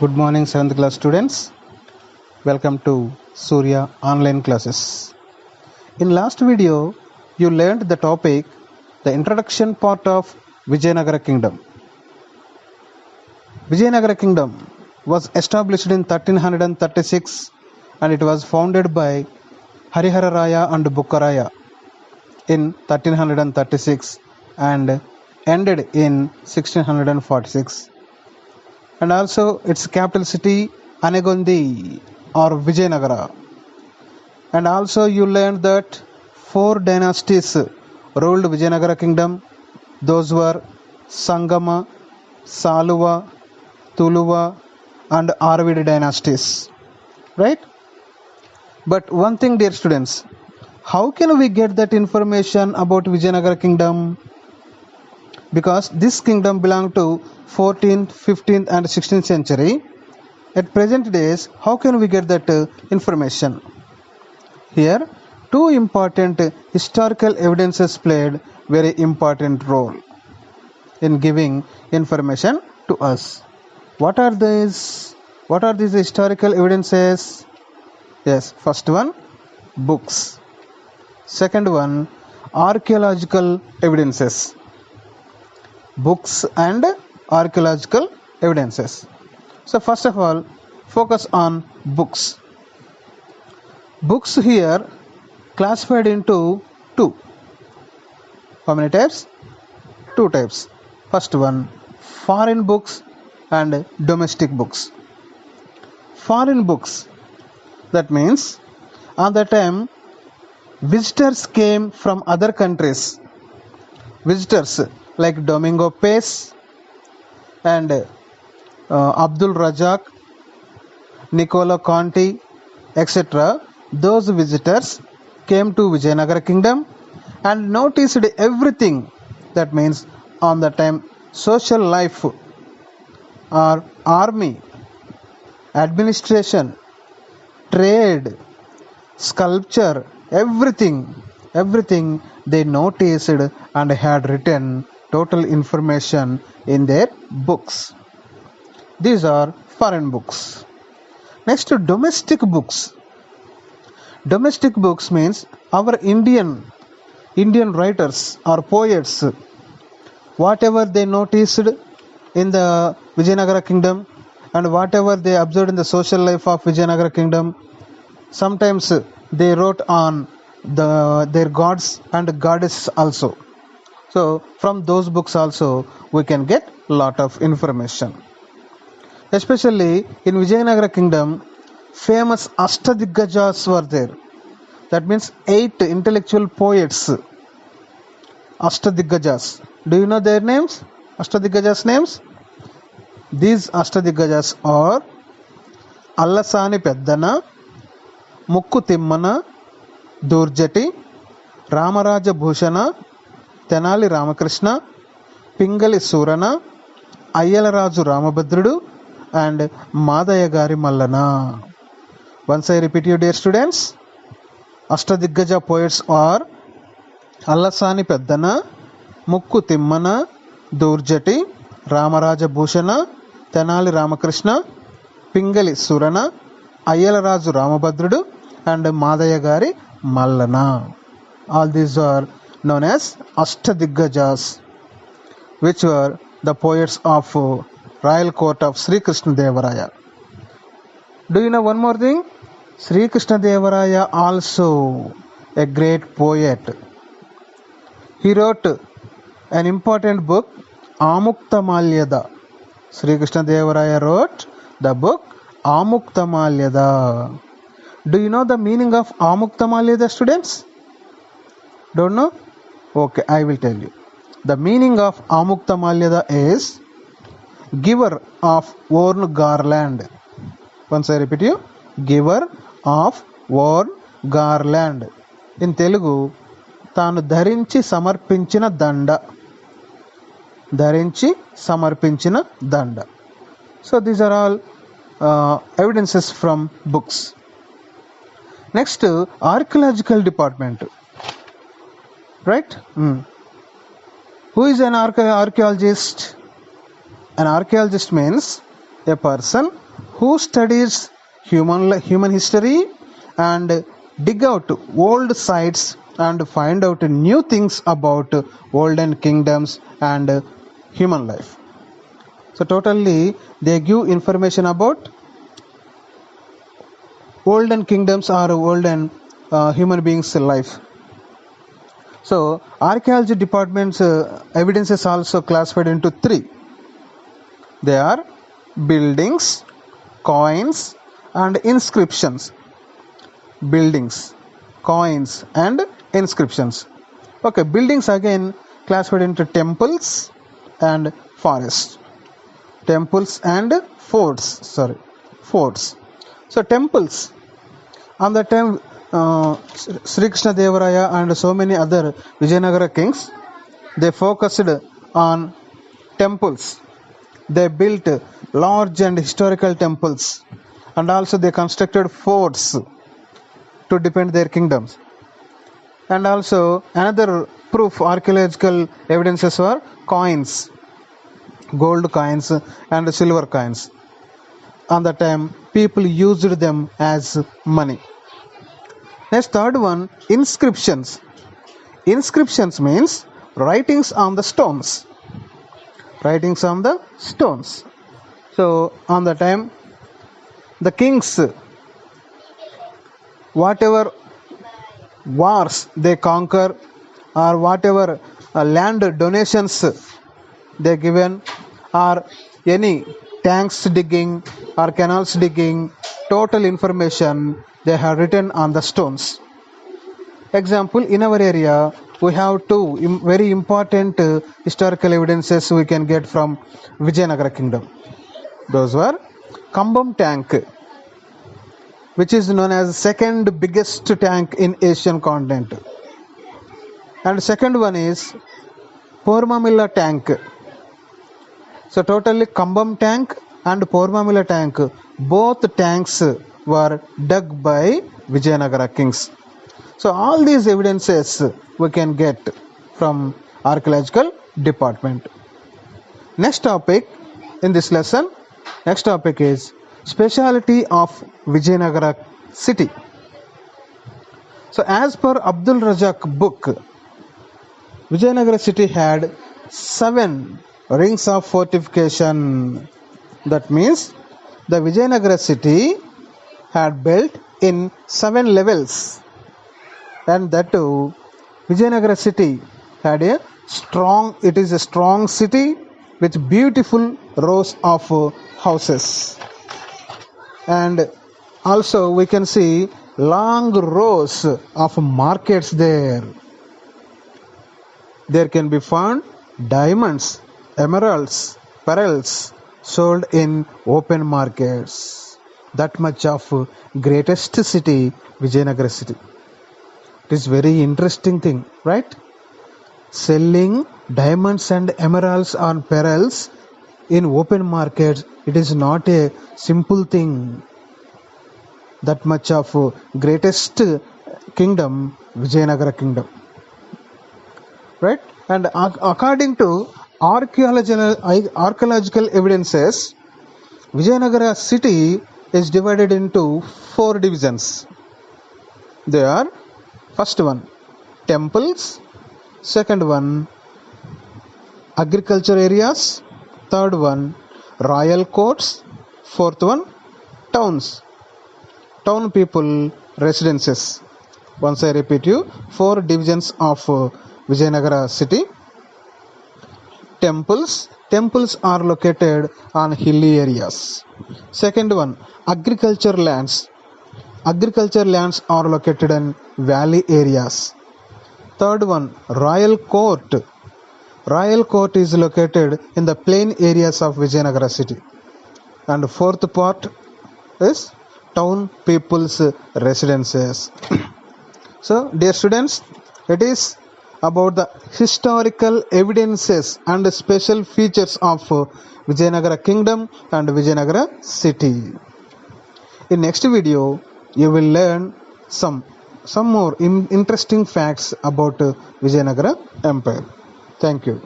Good morning, 7th class students. Welcome to Surya online classes. In last video, you learned the topic, the introduction part of Vijayanagara Kingdom. Vijayanagara Kingdom was established in 1336 and it was founded by Harihara Raya and Bukkaraya in 1336 and ended in 1646. And also its capital city Anegondi or Vijayanagara. And also you learned that 4 dynasties ruled Vijayanagara kingdom. Those were Sangama, Saluva, Tuluva and Aravid dynasties. Right? But one thing, dear students, how can we get that information about Vijayanagara kingdom? Because this kingdom belonged to 14th, 15th and 16th century. At present days, how can we get that information? Here, two important historical evidences played very important role in giving information to us. What are these? What are these historical evidences? Yes, first one, books. Second one, archaeological evidences. Books and archaeological evidences. So first of all, focus on books. Books here classified into two. How many types? Two types. First one, foreign books and domestic books. Foreign books, that means at that time visitors came from other countries. Visitors like Domingo Pace and Abdul Razak, Niccolo Conti, etc. Those visitors came to Vijayanagara kingdom and noticed everything. That means on the time social life or army, administration, trade, sculpture, everything they noticed and had written total information in their books. These are foreign books. Next, domestic books. Domestic books means our Indian writers or poets, whatever they noticed in the Vijayanagara kingdom and whatever they observed in the social life of Vijayanagara kingdom, sometimes they wrote on their gods and goddesses also. So from those books also we can get lot of information. Especially in Vijayanagara kingdom, famous Ashtadiggajas were there. That means 8 intellectual poets. Ashtadiggajas. Do you know their names? Ashtadiggajas names? These Ashtadiggajas are Allasani Peddana, Mukku Timmana, Durjati, Ramaraja Bhushana, Tenali Ramakrishna, Pingali Surana, Ayyalaraju Ramabhadrudu and Madayagari Mallana. Once I repeat you, dear students, Ashtadiggaja poets are Allasani Peddana, Mukku Timmana, Durjati, Ramaraja Bhushana, Tenali Ramakrishna, Pingali Surana, Ayyalaraju Ramabhadrudu and Madayagari Mallana. All these are known as Ashtadiggajas, which were the poets of royal court of Sri Krishna Devaraya. Do you know one more thing? Sri Krishna Devaraya also a great poet. He wrote an important book, Amukta-Malyada. Sri Krishna Devaraya wrote the book Amukta-Malyada. Do you know the meaning of Amukta-Malyada, students? Don't know? Okay, I will tell you. The meaning of Amukta-Malyada is giver of worn garland. Once I repeat you, giver of worn garland. In Telugu, తాను ధరించి సమర్పించిన దండ. ధరించి సమర్పించిన దండ. So these are all evidences from books. Next, archaeological department. Right? Who is an archaeologist? An archaeologist means a person who studies human history and dig out old sites and find out new things about olden kingdoms and human life. So totally they give information about olden kingdoms or olden human beings life. So archaeology department's evidence is also classified into three. They are buildings, coins and inscriptions. Buildings, coins and inscriptions. Okay, buildings again classified into temples and forests. Temples and forts. So temples, on the time Sri Krishna Devaraya and so many other Vijayanagara kings, they focused on temples. They built large and historical temples, and also they constructed forts to defend their kingdoms. And also another proof archaeological evidences were coins, gold coins and silver coins. On the time people used them as money. Next, third one, inscriptions. Inscriptions means writings on the stones. Writings on the stones. So on the time the kings, whatever wars they conquer or whatever land donations they given or any tanks digging or canals digging, total information they have written on the stones. Example, in our area we have two very important historical evidences we can get from Vijayanagara kingdom. Those were Kambam tank, which is known as second biggest tank in Asian continent, and second one is Pormamilla tank. So totally Kambam tank and Pormamilla tank, both tanks were dug by Vijayanagara kings. So all these evidences we can get from archaeological department. Next topic in this lesson, next topic is speciality of Vijayanagara city. So as per Abdul Razak book, Vijayanagara city had 7 rings of fortification. That means the Vijayanagara city had built in 7 levels, and that too Vijayanagara city had it is a strong city with beautiful rows of houses, and also we can see long rows of markets there. There can be found diamonds, emeralds, pearls sold in open markets. That much of greatest city, Vijayanagara city. It is very interesting thing, right? Selling diamonds and emeralds and pearls in open markets, it is not a simple thing. That much of greatest kingdom, Vijayanagara kingdom, right? And according to archaeological evidences, Vijayanagara city is divided into 4 divisions. They are, first one, temples, second one, agriculture areas, third one, royal courts, fourth one, towns, town people residences. Once I repeat you, 4 divisions of Vijayanagara city. Temples are located on hilly areas. Second one, agriculture lands are located in valley areas. Third one, royal court is located in the plain areas of Vijayanagara city. And fourth part is town people's residences. So dear students, it is about the historical evidences and special features of Vijayanagara kingdom and Vijayanagara city. In next video you will learn some more interesting facts about Vijayanagara empire. Thank you.